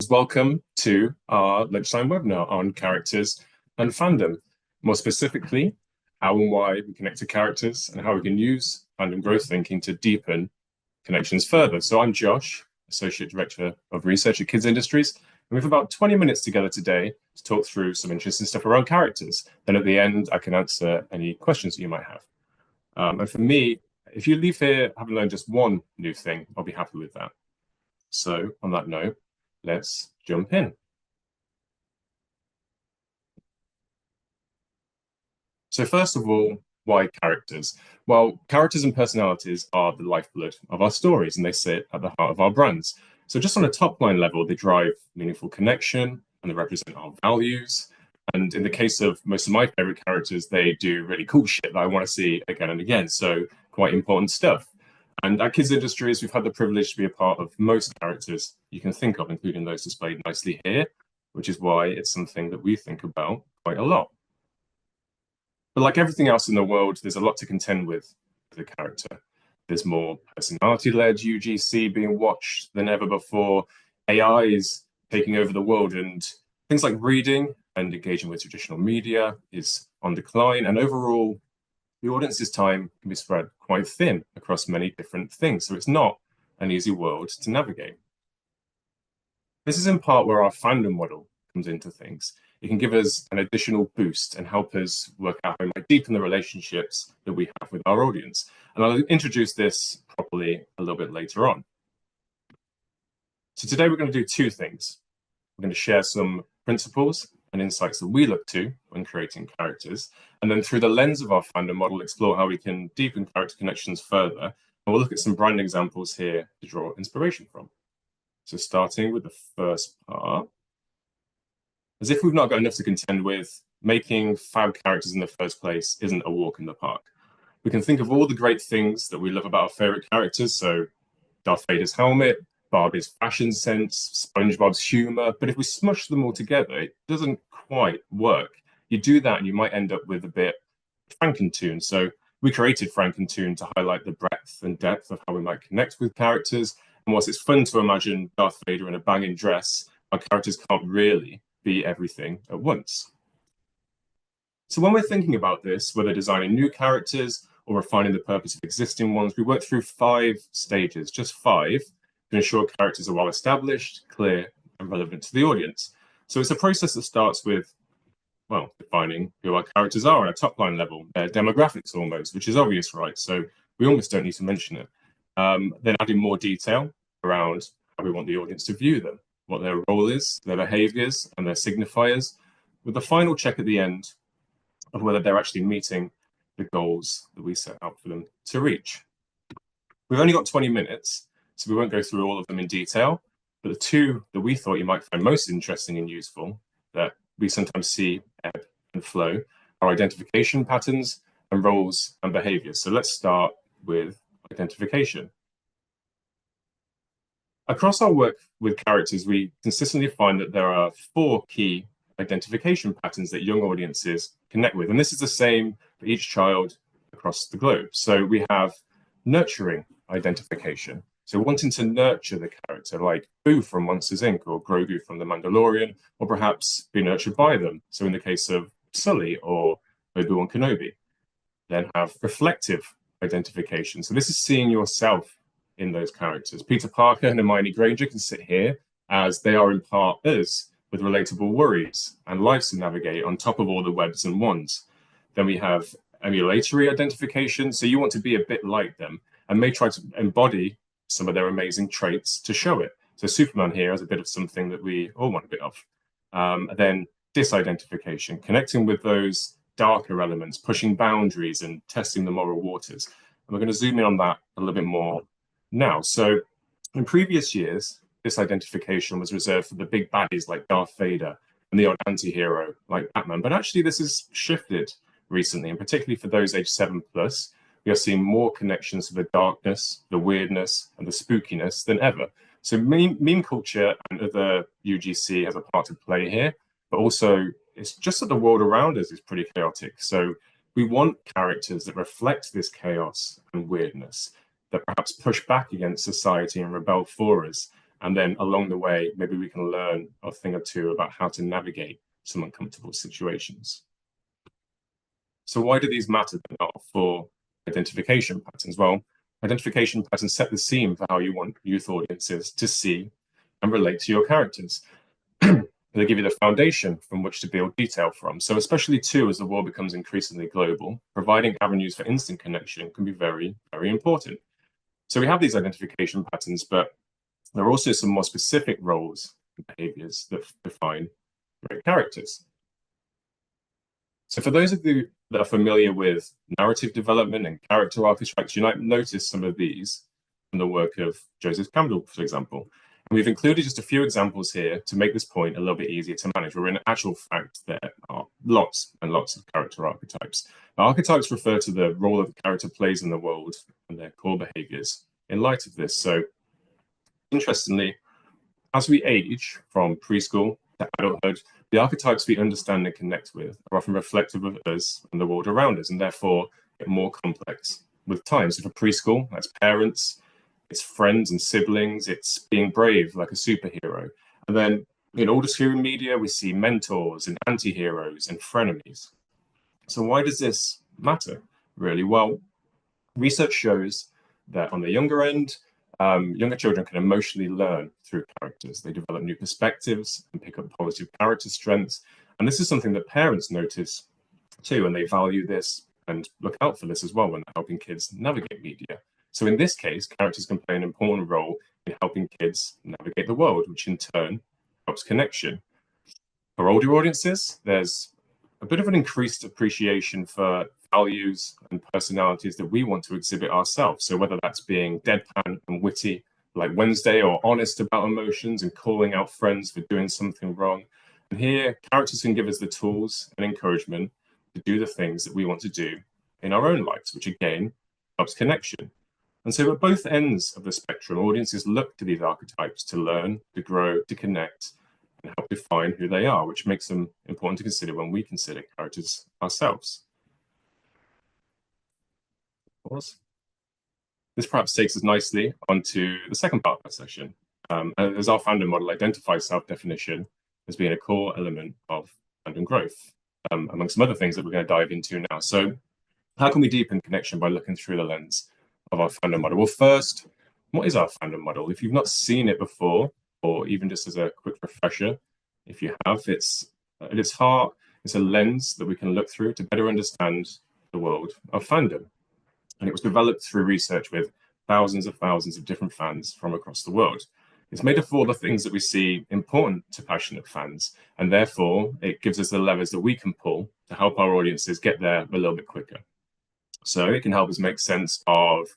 Welcome to our lunchtime webinar on characters and fandom. More specifically, how and why we connect to characters and how we can use fandom growth thinking to deepen connections further. So I'm Josh, Associate Director of Research at Kids Industries, and we have about 20 minutes together today to talk through some interesting stuff around characters. Then at the end, I can answer any questions that you might have. And for me, if you leave here having learned just one new thing, I'll be happy with that. So on that note, let's jump in. So first of all, why characters? Well, characters and personalities are the lifeblood of our stories, and they sit at the heart of our brands. So just on a top line level, they drive meaningful connection and they represent our values. And in the case of most of my favorite characters, they do really cool shit that I want to see again and again. So quite important stuff. And at Kids Industries, we've had the privilege to be a part of most characters you can think of, including those displayed nicely here, which is why it's something that we think about quite a lot. But like everything else in the world, there's a lot to contend with the character. There's more personality-led UGC being watched than ever before. AI is taking over the world, and things like reading and engaging with traditional media is on decline. And overall, the audience's time can be spread quite thin across many different things. So it's not an easy world to navigate. This is in part where our fandom model comes into things. It can give us an additional boost and help us work out how we might deepen the relationships that we have with our audience. And I'll introduce this properly a little bit later on. So today we're going to do two things. We're going to share some principles and insights that we look to when creating characters, and then through the lens of our fandom model, explore how we can deepen character connections further. And we'll look at some brand examples here to draw inspiration from. So starting with the first part, as if we've not got enough to contend with, making fab characters in the first place isn't a walk in the park. We can think of all the great things that we love about our favorite characters, so Darth Vader's helmet, Barbie's fashion sense, SpongeBob's humor, but if we smush them all together, it doesn't quite work. You do that and you might end up with a bit Frankentoon. So we created Frankentoon to highlight the breadth and depth of how we might connect with characters. And whilst it's fun to imagine Darth Vader in a banging dress, our characters can't really be everything at once. So when we're thinking about this, whether designing new characters or refining the purpose of existing ones, we work through 5 stages, just 5, to ensure characters are well established, clear, and relevant to the audience. So it's a process that starts with, well, defining who our characters are on a top line level, their demographics almost, which is obvious, right? So we almost don't need to mention it. Then adding more detail around how we want the audience to view them, what their role is, their behaviors, and their signifiers, with the final check at the end of whether they're actually meeting the goals that we set out for them to reach. We've only got 20 minutes, so we won't go through all of them in detail, but the 2 that we thought you might find most interesting and useful that we sometimes see ebb and flow are identification patterns and roles and behaviors. So let's start with identification. Across our work with characters, we consistently find that there are 4 key identification patterns that young audiences connect with. And this is the same for each child across the globe. So we have nurturing identification. So wanting to nurture the character, like Boo from Monsters, Inc. or Grogu from The Mandalorian, or perhaps be nurtured by them. So in the case of Sully or Obi-Wan Kenobi. Then have reflective identification. So this is seeing yourself in those characters. Peter Parker and Hermione Granger can sit here as they are in part us, with relatable worries and lives to navigate on top of all the webs and wands. Then we have emulatory identification. So you want to be a bit like them and may try to embody some of their amazing traits to show it. So Superman here has a bit of something that we all want a bit of. Then disidentification, connecting with those darker elements, pushing boundaries and testing the moral waters. And we're going to zoom in on that a little bit more now. So in previous years, this identification was reserved for the big baddies like Darth Vader and the odd anti-hero like Batman. But actually this has shifted recently, and particularly for those aged 7+, we are seeing more connections to the darkness, the weirdness, and the spookiness than ever. So meme culture and other UGC has a part to play here, but also it's just that the world around us is pretty chaotic. So we want characters that reflect this chaos and weirdness, that perhaps push back against society and rebel for us. And then along the way, maybe we can learn a thing or two about how to navigate some uncomfortable situations. So why do these matter for identification patterns? Well, identification patterns set the scene for how you want youth audiences to see and relate to your characters. They give you the foundation from which to build detail from. So especially too, as the world becomes increasingly global, providing avenues for instant connection can be very, very important. So we have these identification patterns, but there are also some more specific roles and behaviors that define great characters. So for those of you that are familiar with narrative development and character archetypes, you might notice some of these from the work of Joseph Campbell, for example. And we've included just a few examples here to make this point a little bit easier to manage, where in actual fact there are lots and lots of character archetypes. Now, archetypes refer to the role that the character plays in the world and their core behaviors in light of this. So interestingly, as we age from preschool to adulthood, the archetypes we understand and connect with are often reflective of us and the world around us, and therefore get more complex with time. So for preschool, that's parents, it's friends and siblings, it's being brave like a superhero. And then in older screen media, we see mentors and anti-heroes and frenemies. So why does this matter, really? Well, research shows that on the younger end, younger children can emotionally learn through characters. They develop new perspectives and pick up positive character strengths. And this is something that parents notice too, and they value this and look out for this as well when they're helping kids navigate media. So in this case, characters can play an important role in helping kids navigate the world, which in turn helps connection. For older audiences, there's a bit of an increased appreciation for values and personalities that we want to exhibit ourselves. So whether that's being deadpan and witty, like Wednesday, or honest about emotions and calling out friends for doing something wrong. And here, characters can give us the tools and encouragement to do the things that we want to do in our own lives, which again helps connection. And so at both ends of the spectrum, audiences look to these archetypes to learn, to grow, to connect, and help define who they are, which makes them important to consider when we consider characters ourselves. This perhaps takes us nicely onto the second part of our session. As our fandom model identifies self-definition as being a core element of fandom growth, among some other things that we're going to dive into now. So how can we deepen connection by looking through the lens of our fandom model? Well, first, what is our fandom model? If you've not seen it before, or even just as a quick refresher, if you have, it's at its heart, it's a lens that we can look through to better understand the world of fandom. And it was developed through research with thousands of different fans from across the world. It's made up of all the things that we see important to passionate fans, and therefore it gives us the levers that we can pull to help our audiences get there a little bit quicker. So it can help us make sense of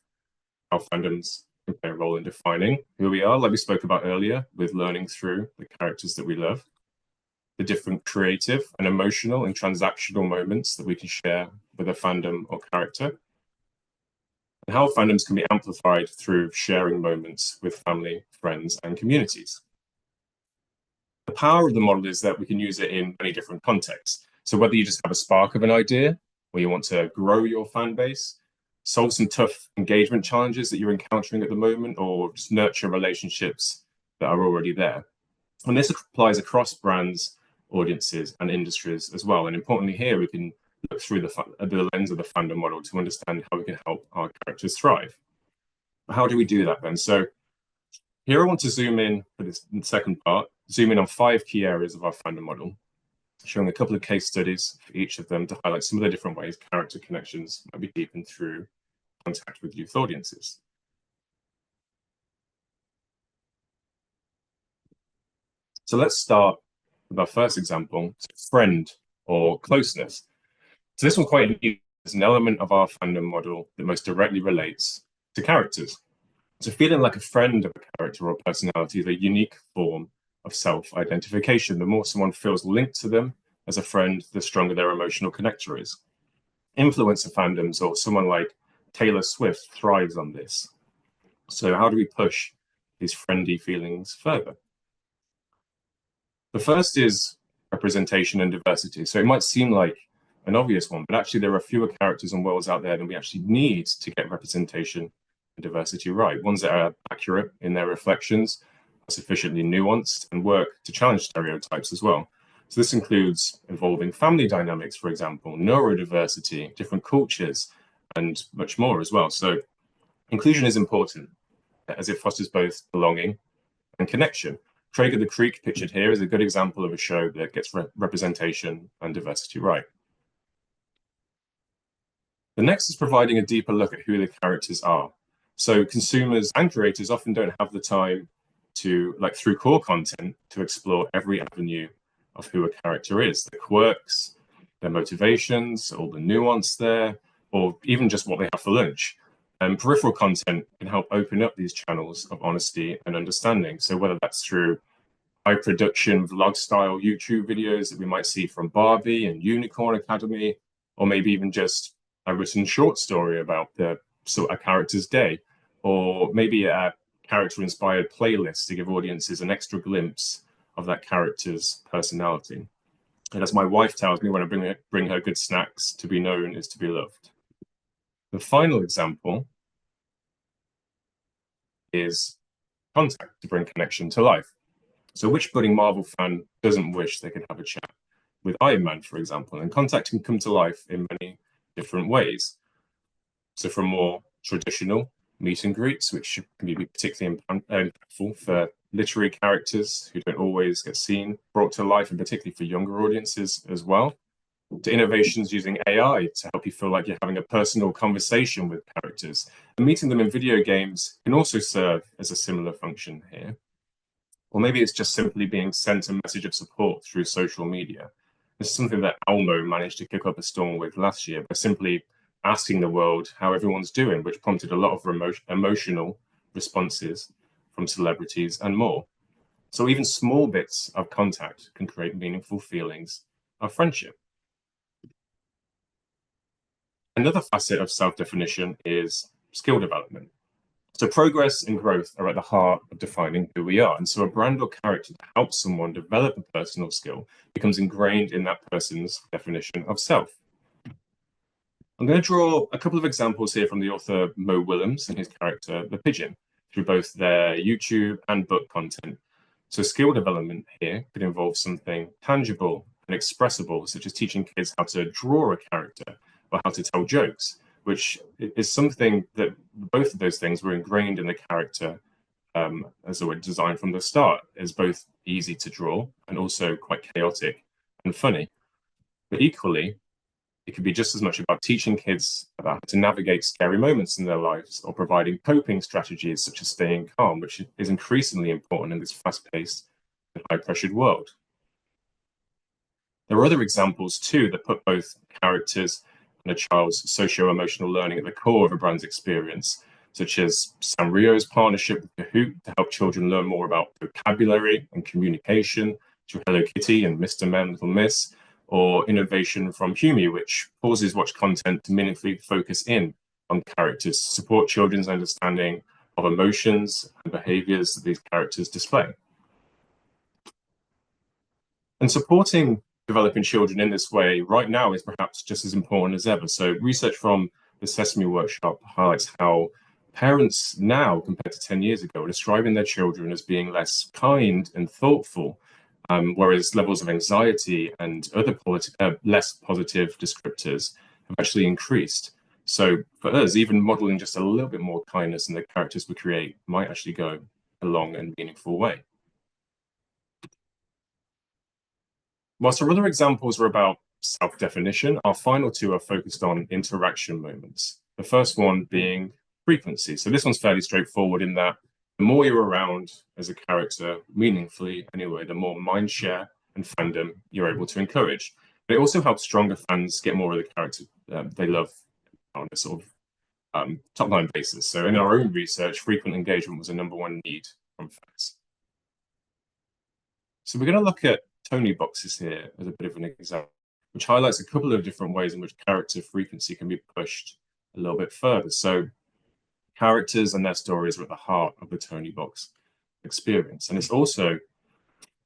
how fandoms can play a role in defining who we are, like we spoke about earlier, with learning through the characters that we love, the different creative and emotional and transactional moments that we can share with a fandom or character, and how fandoms can be amplified through sharing moments with family, friends, and communities. The power of the model is that we can use it in many different contexts. So whether you just have a spark of an idea, or you want to grow your fan base, solve some tough engagement challenges that you're encountering at the moment, or just nurture relationships that are already there. And this applies across brands, audiences, and industries as well. And importantly here, we can look through the lens of the fandom model to understand how we can help our characters thrive. How do we do that then? So here I want to zoom in for this second part, zoom in on 5 key areas of our fandom model, showing a couple of case studies for each of them to highlight some of the different ways character connections might be deepened through contact with youth audiences. So let's start with our first example, friend or closeness. So this one's quite new. It's an element of our fandom model that most directly relates to characters. So feeling like a friend of a character or personality is a unique form of self-identification. The more someone feels linked to them as a friend, the stronger their emotional connector is. Influencer fandoms or someone like Taylor Swift thrives on this. So how do we push these friendly feelings further? The first is representation and diversity. So it might seem like an obvious one, but actually there are fewer characters and worlds out there than we actually need to get representation and diversity right. Ones that are accurate in their reflections, sufficiently nuanced, and work to challenge stereotypes as well. So this includes involving family dynamics, for example, neurodiversity, different cultures, and much more as well. So inclusion is important as it fosters both belonging and connection. Craig of the Creek, pictured here, is a good example of a show that gets representation and diversity right. The next is providing a deeper look at who the characters are. So consumers and creators often don't have the time to, like through core content, to explore every avenue of who a character is, the quirks, their motivations, all the nuance there, or even just what they have for lunch. And peripheral content can help open up these channels of honesty and understanding. So whether that's through high production vlog style YouTube videos that we might see from Barbie and Unicorn Academy, or maybe even just a written short story about a character's day, or maybe a character inspired playlist to give audiences an extra glimpse of that character's personality. And as my wife tells me when I bring her good snacks, to be known is to be loved. The final example is contact to bring connection to life. So which budding Marvel fan doesn't wish they could have a chat with Iron Man, for example? And contact can come to life in many different ways. So from more traditional meet and greets, which can be particularly impactful for literary characters who don't always get seen, brought to life, and particularly for younger audiences as well, to innovations using AI to help you feel like you're having a personal conversation with characters. And meeting them in video games can also serve as a similar function here. Or maybe it's just simply being sent a message of support through social media. This is something that Elmo managed to kick up a storm with last year by simply asking the world how everyone's doing, which prompted a lot of emotional responses from celebrities and more. So even small bits of contact can create meaningful feelings of friendship. Another facet of self-definition is skill development. So progress and growth are at the heart of defining who we are. And so a brand or character that helps someone develop a personal skill becomes ingrained in that person's definition of self. I'm going to draw a couple of examples here from the author Mo Willems and his character, the Pigeon, through both their YouTube and book content. So skill development here could involve something tangible and expressible, such as teaching kids how to draw a character or how to tell jokes, which is something that both of those things were ingrained in the character as they were designed from the start, as both easy to draw and also quite chaotic and funny. But equally, it could be just as much about teaching kids about how to navigate scary moments in their lives or providing coping strategies such as staying calm, which is increasingly important in this fast-paced and high-pressured world. There are other examples too that put both characters and a child's socio-emotional learning at the core of a brand's experience, such as Sanrio's partnership with Kahoot to help children learn more about vocabulary and communication through Hello Kitty and Mr. Men, Little Miss, or innovation from Humi, which pauses watch content to meaningfully focus in on characters to support children's understanding of emotions and behaviors that these characters display. And supporting developing children in this way right now is perhaps just as important as ever. So research from the Sesame Workshop highlights how parents now, compared to 10 years ago, are describing their children as being less kind and thoughtful, whereas levels of anxiety and other less positive descriptors have actually increased. So for us, even modeling just a little bit more kindness in the characters we create might actually go a long and meaningful way. Whilst our other examples were about self-definition, our final two are focused on interaction moments. The first one being frequency. So this one's fairly straightforward in that the more you're around as a character, meaningfully anyway, the more mind share and fandom you're able to encourage. But it also helps stronger fans get more of the character they love on a sort of top-line basis. So in our own research, frequent engagement was a #1 need from fans. So we're going to look at Tony boxes here as a bit of an example, which highlights a couple of different ways in which character frequency can be pushed a little bit further. So characters and their stories are at the heart of the Tony box experience. And it's also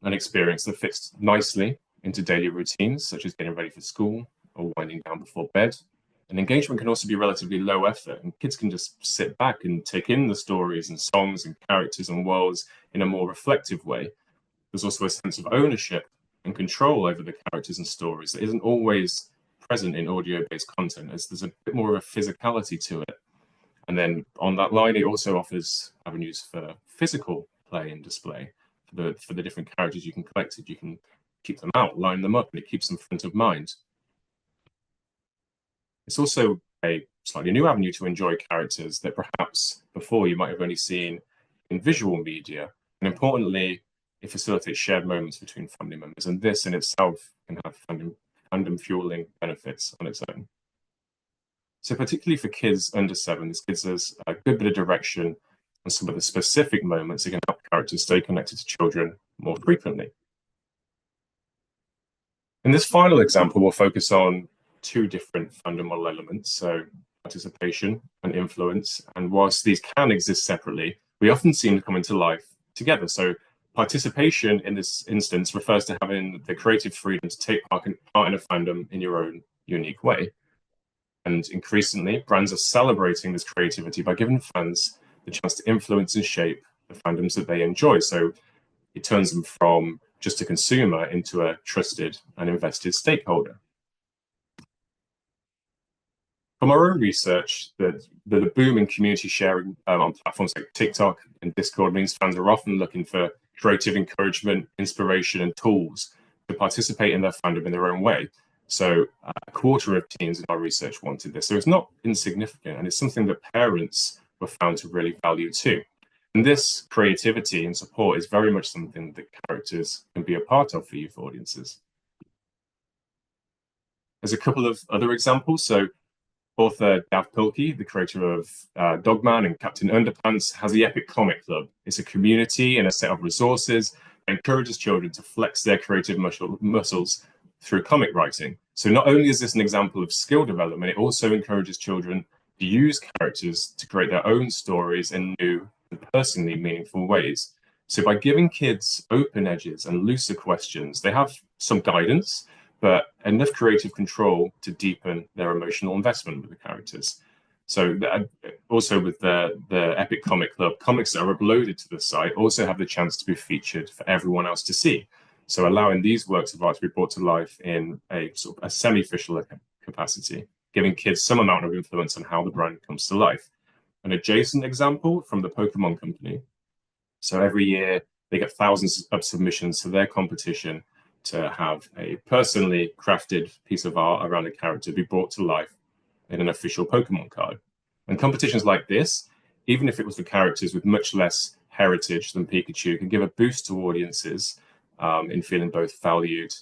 an experience that fits nicely into daily routines, such as getting ready for school or winding down before bed. And engagement can also be relatively low effort, and kids can just sit back and take in the stories and songs and characters and worlds in a more reflective way. There's also a sense of ownership and control over the characters and stories that isn't always present in audio-based content, as there's a bit more of a physicality to it. And then on that line, it also offers avenues for physical play and display for the different characters you can collect. You can keep them out, line them up, and it keeps them front of mind. It's also a slightly new avenue to enjoy characters that perhaps before you might have only seen in visual media. And importantly, it facilitates shared moments between family members. And this in itself can have fandom fueling benefits on its own. So particularly for kids under 7, this gives us a good bit of direction on some of the specific moments that can help characters stay connected to children more frequently. In this final example, we'll focus on 2 different fandom model elements, so participation and influence. And whilst these can exist separately, we often seem to come into life together. So participation in this instance refers to having the creative freedom to take part in a fandom in your own unique way. And increasingly, brands are celebrating this creativity by giving fans the chance to influence and shape the fandoms that they enjoy. So it turns them from just a consumer into a trusted and invested stakeholder. From our own research, the boom in community sharing on platforms like TikTok and Discord means fans are often looking for creative encouragement, inspiration, and tools to participate in their fandom in their own way. So a quarter of teens in our research wanted this. So it's not insignificant, and it's something that parents were found to really value too. And this creativity and support is very much something that characters can be a part of for youth audiences. There's a couple of other examples. So author Dav Pilkey, the creator of Dogman and Captain Underpants, has the Epic Comic Club. It's a community and a set of resources that encourages children to flex their creative muscles through comic writing. So not only is this an example of skill development, it also encourages children to use characters to create their own stories in new and personally meaningful ways. So by giving kids open edges and looser questions, they have some guidance, but enough creative control to deepen their emotional investment with the characters. So also with the Epic Comic Club, comics that are uploaded to the site also have the chance to be featured for everyone else to see. So allowing these works of art to be brought to life in a sort of a semi-official capacity, giving kids some amount of influence on how the brand comes to life. An adjacent example from the Pokemon Company. So every year they get thousands of submissions to their competition to have a personally crafted piece of art around a character be brought to life in an official Pokemon card. And competitions like this, even if it was for characters with much less heritage than Pikachu, can give a boost to audiences in feeling both valued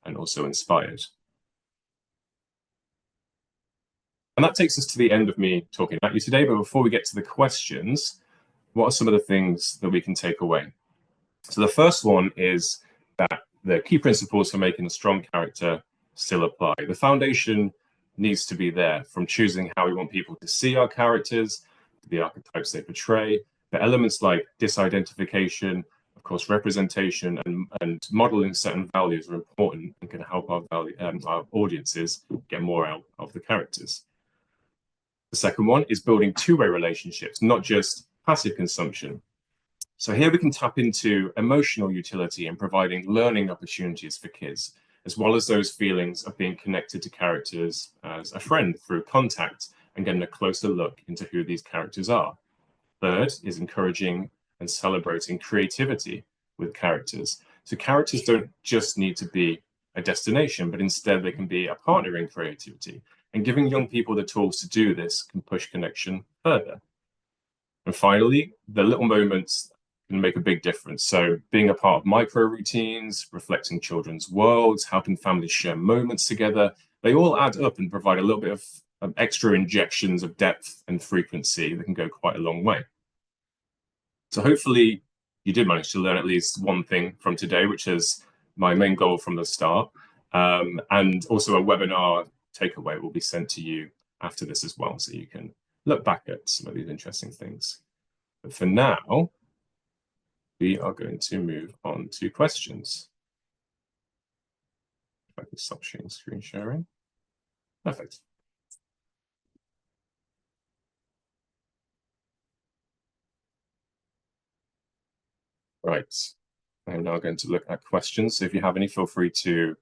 and also inspired. And that takes us to the end of me talking about you today. But before we get to the questions, what are some of the things that we can take away? So the first one is that the key principles for making a strong character still apply. The foundation needs to be there, from choosing how we want people to see our characters, the archetypes they portray, the elements like disidentification, of course, representation and modeling certain values are important and can help our audiences get more out of the characters. The second one is building two-way relationships, not just passive consumption. So here we can tap into emotional utility and providing learning opportunities for kids, as well as those feelings of being connected to characters as a friend through contact and getting a closer look into who these characters are. Third is encouraging and celebrating creativity with characters. So characters don't just need to be a destination, but instead they can be a partner in creativity. And giving young people the tools to do this can push connection further. And finally, the little moments can make a big difference. So being a part of micro routines, reflecting children's worlds, helping families share moments together, they all add up and provide a little bit of extra injections of depth and frequency that can go quite a long way. So hopefully you did manage to learn at least one thing from today, which is my main goal from the start. And also a webinar takeaway will be sent to you after this as well, so you can look back at some of these interesting things. But for now, we are going to move on to questions. If I can stop sharing screen sharing. Perfect. Right. I'm now going to look at questions. So if you have any, feel free to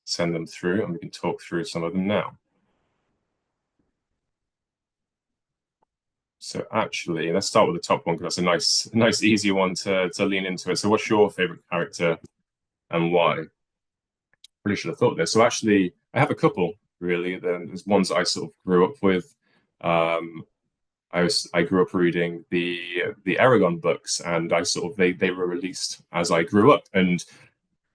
send them through and we can talk through some of them now. So actually, let's start with the top one because that's a nice, easy one to lean into it. So what's your favorite character and why? Really should have thought of this. So actually, I have a couple really. There's ones that I sort of grew up with. Um, I grew up reading the Aragon books, and I sort of they were released as I grew up, and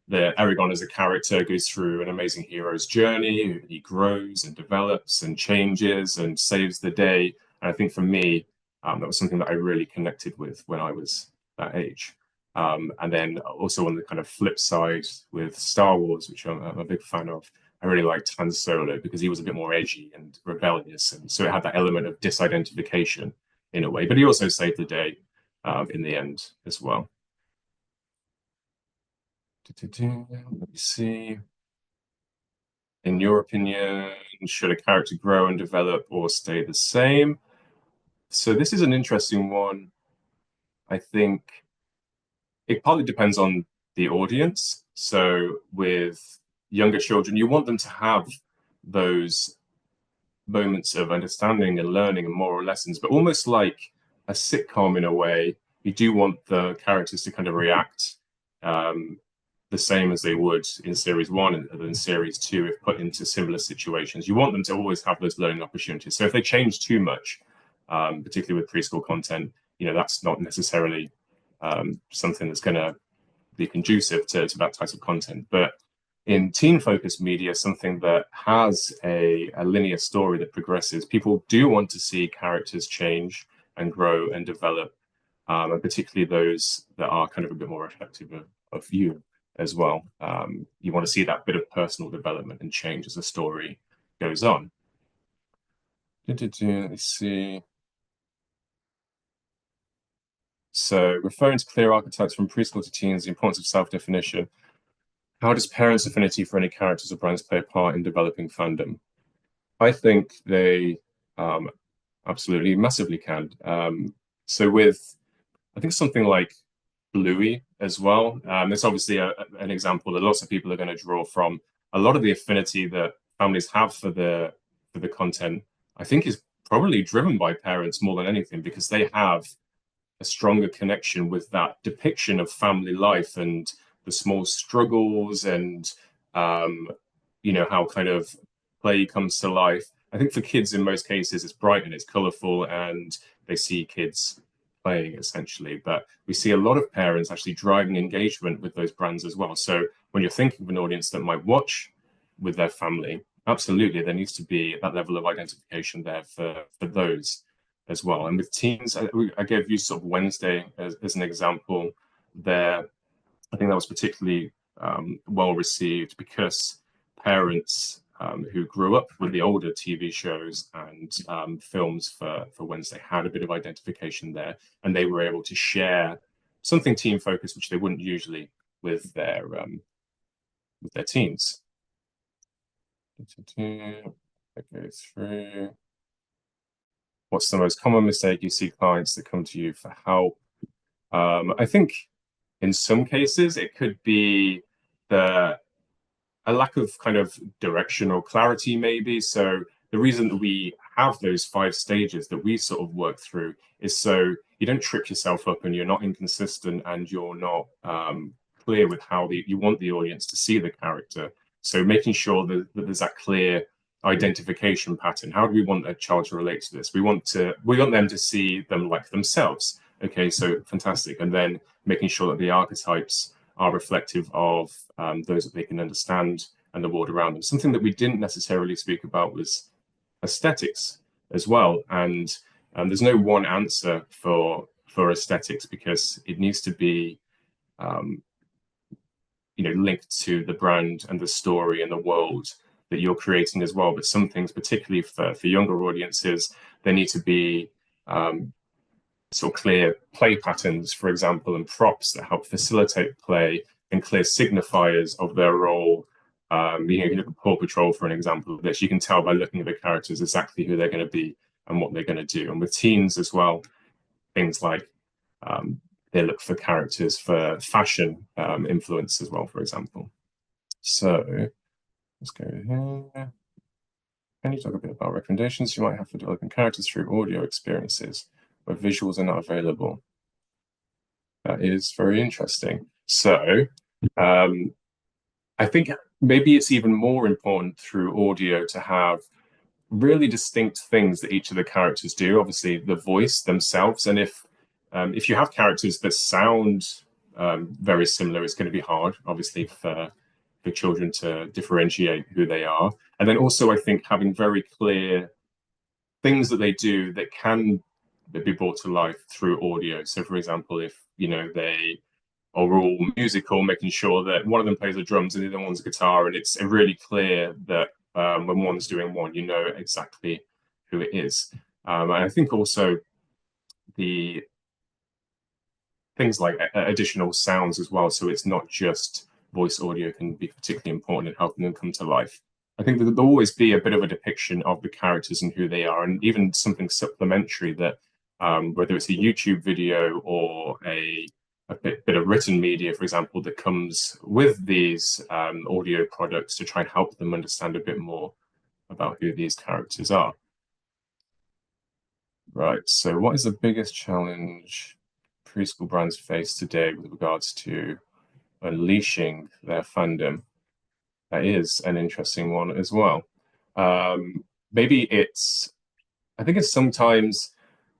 the Aragon as a character goes through an amazing hero's journey. He grows and develops and changes and saves the day. And I think for me, that was something that I really connected with when I was that age. And then also on the kind of flip side with Star Wars, which I'm a big fan of, I really liked Han Solo because he was a bit more edgy and rebellious. And so it had that element of disidentification in a way. But he also saved the day in the end as well. Let me see. In your opinion, should a character grow and develop or stay the same? So this is an interesting one. I think it partly depends on the audience. So with younger children, you want them to have those moments of understanding and learning and moral lessons, but almost like a sitcom in a way. You do want the characters to kind of react um, the same as they would in series one and in series two if put into similar situations. You want them to always have those learning opportunities. So if they change too much, particularly with preschool content, that's not necessarily something that's going to be conducive to that type of content. But in teen focused media, something that has a linear story that progresses, people do want to see characters change and grow and develop, and particularly those that are kind of a bit more reflective of you as well. You want to see that bit of personal development and change as the story goes on. Let's see. So, referring to clear archetypes from preschool to teens, the importance of self definition. How does parents' affinity for any characters or brands play a part in developing fandom? I think they absolutely massively can. So with I think something like Bluey as well. It's obviously an example that lots of people are going to draw from. A lot of the affinity that families have for the content, I think, is probably driven by parents more than anything because they have a stronger connection with that depiction of family life and the small struggles and um, how kind of play comes to life. I think for kids in most cases it's bright and it's colorful and they see kids playing essentially, but we see a lot of parents actually driving engagement with those brands as well. So when you're thinking of an audience that might watch with their family, absolutely there needs to be that level of identification there for those as well. And with teens, I gave you sort of Wednesday as an example there. I think that was particularly well received because parents who grew up with the older TV shows and films for Wednesday had a bit of identification there, and they were able to share something team focused, which they wouldn't usually with their teens. I go through. What's the most common mistake you see clients that come to you for help? I think in some cases it could be the a lack of kind of direction or clarity, maybe. So the reason that we have those 5 stages that we sort of work through is so you don't trip yourself up and you're not inconsistent and you're not clear with how you want the audience to see the character. So making sure that there's that clear identification pattern. How do we want a child to relate to this? We want them to see them like themselves. Okay, so fantastic. And then making sure that the archetypes are reflective of those that they can understand and the world around them. Something that we didn't necessarily speak about was aesthetics as well. And there's no one answer for aesthetics because it needs to be linked to the brand and the story and the world that you're creating as well. But some things, particularly for younger audiences, they need to be sort of clear play patterns, for example, and props that help facilitate play and clear signifiers of their role. You look at Paw Patrol for an example of this, you can tell by looking at the characters exactly who they're going to be and what they're going to do. And with teens as well, things like they look for characters for fashion influence as well, for example. So let's go here. Can you talk a bit about recommendations you might have for developing characters through audio experiences where visuals are not available? That is very interesting. So I think maybe it's even more important through audio to have really distinct things that each of the characters do. Obviously, the voice themselves, and if you have characters that sound very similar, it's going to be hard, obviously, for children to differentiate who they are. And then also, I think having very clear things that they do that can be brought to life through audio. So, for example, if they are all musical, making sure that one of them plays the drums and the other one's guitar, and it's really clear that when one's doing one, you know exactly who it is. And I think also the things like additional sounds as well, so it's not just voice audio, can be particularly important in helping them come to life. I think that there'll always be a bit of a depiction of the characters and who they are, and even something supplementary that, whether it's a YouTube video or a bit of written media, for example, that comes with these audio products to try and help them understand a bit more about who these characters are. Right, so what is the biggest challenge preschool brands face today with regards to unleashing their fandom? That is an interesting one as well. Maybe I think it's sometimes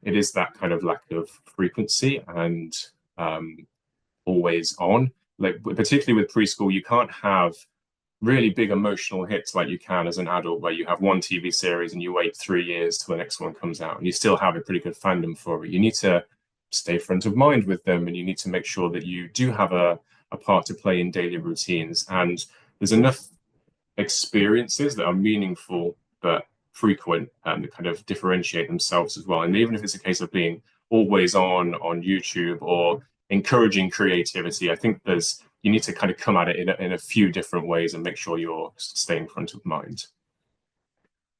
it is that kind of lack of frequency and always on. Like particularly with preschool, you can't have really big emotional hits like you can as an adult, where you have one TV series and you wait 3 years till the next one comes out, and you still have a pretty good fandom for it. You need to stay front of mind with them, and you need to make sure that you do have a part to play in daily routines. And there's enough experiences that are meaningful but frequent and that kind of differentiate themselves as well. And even if it's a case of being always on YouTube or encouraging creativity, I think you need to kind of come at it in a few different ways and make sure you're staying front of mind.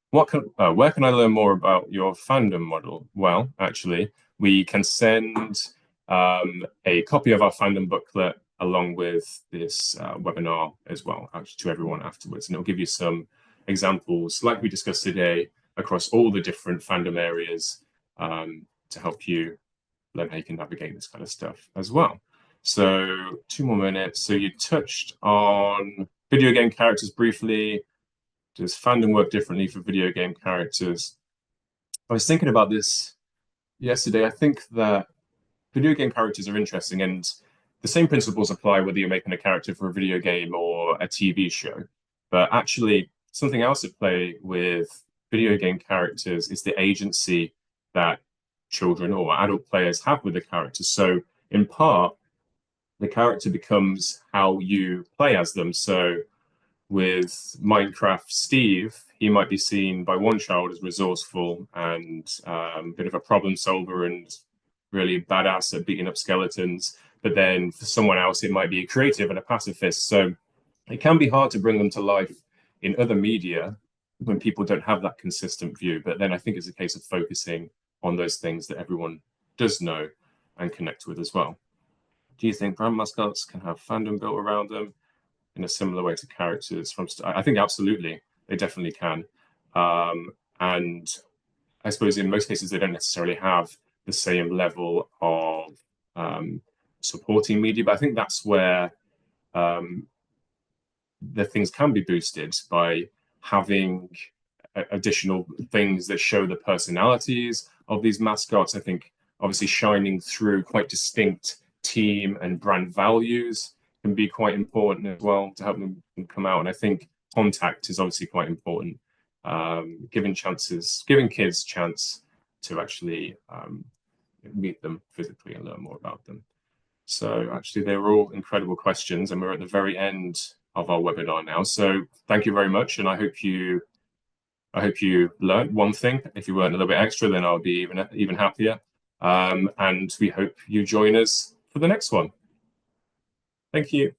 Where can I learn more about your fandom model? Well, actually, we can send a copy of our fandom booklet along with this webinar as well, actually, to everyone afterwards. And it'll give you some examples, like we discussed today, across all the different fandom areas to help you learn how you can navigate this kind of stuff as well. So 2 more minutes. So you touched on video game characters briefly. Does fandom work differently for video game characters? I was thinking about this yesterday. I think that video game characters are interesting, and the same principles apply whether you're making a character for a video game or a TV show. But actually, something else at play with video game characters is the agency that children or adult players have with the characters. So in part, the character becomes how you play as them. So with Minecraft Steve, he might be seen by one child as resourceful and a bit of a problem solver and really badass at beating up skeletons. But then for someone else, it might be creative and a pacifist. So it can be hard to bring them to life in other media when people don't have that consistent view. But then I think it's a case of focusing on those things that everyone does know and connect with as well. Do you think brand mascots can have fandom built around them in a similar way to characters from? I think absolutely, they definitely can. And I suppose in most cases, they don't necessarily have the same level of supporting media, but I think that's where the things can be boosted by having additional things that show the personalities of these mascots. I think obviously shining through quite distinct team and brand values can be quite important as well to help them come out. And I think contact is obviously quite important. Giving kids chance to actually meet them physically and learn more about them. So actually, they were all incredible questions, and we're at the very end of our webinar now. So thank you very much, and I hope you learned one thing. If you learned a little bit extra, then I'll be even happier. And we hope you join us for the next one. Thank you.